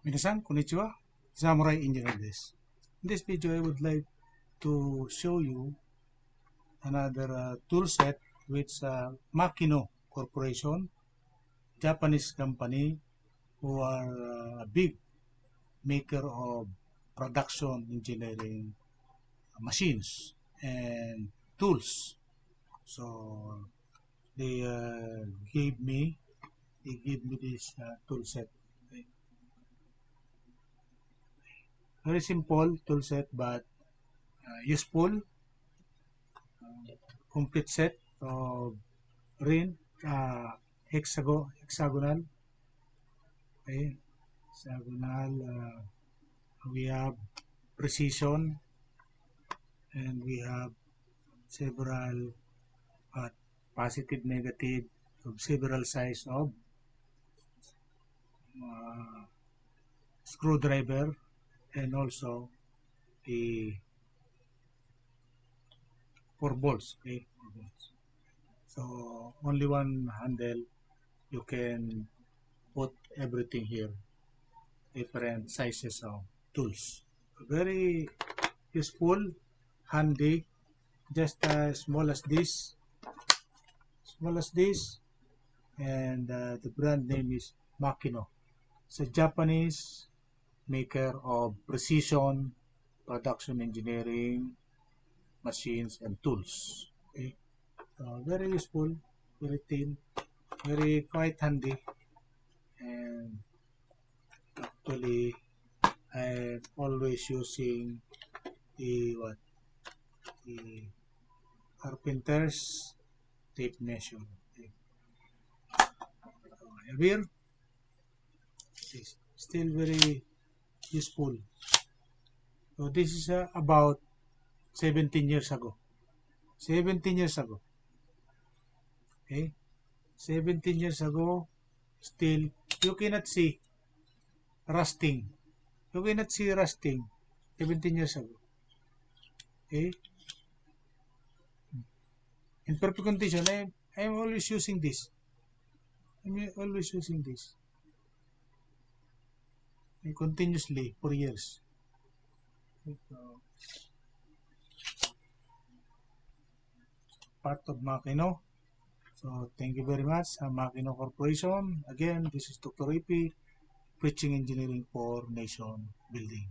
Minasan, konnichiwa. Zamurai Engineer desu. In this video, I would like to show you another tool set which Makino Corporation, Japanese company who are a big maker of production engineering machines and tools. So they gave me this tool set. Okay. Very simple tool set, but useful. Complete set of ring, hexagonal. Okay, hexagonal. We have precision, and we have several positive, negative, of several size of screwdriver, and also the 4 bolts. Okay, 4 bolts. So only one handle, you can put everything here, different sizes of tools. Very useful, handy, just as small as this, and the brand name is Makino. It's a Japanese maker of precision production engineering machines and tools. Okay. Very useful, very thin, very quite handy, and actually I'm always using the carpenter's tape measure. Okay. Here, still very useful. So this is about 17 years ago. 17 years ago. Okay, 17 years ago, still you cannot see rusting. You cannot see rusting 17 years ago. Okay, in perfect condition, I am always using this. Continuously for years. So, part of Makino. So thank you very much, Makino Corporation. Again, this is Dr. EYPEI, preaching engineering for nation building.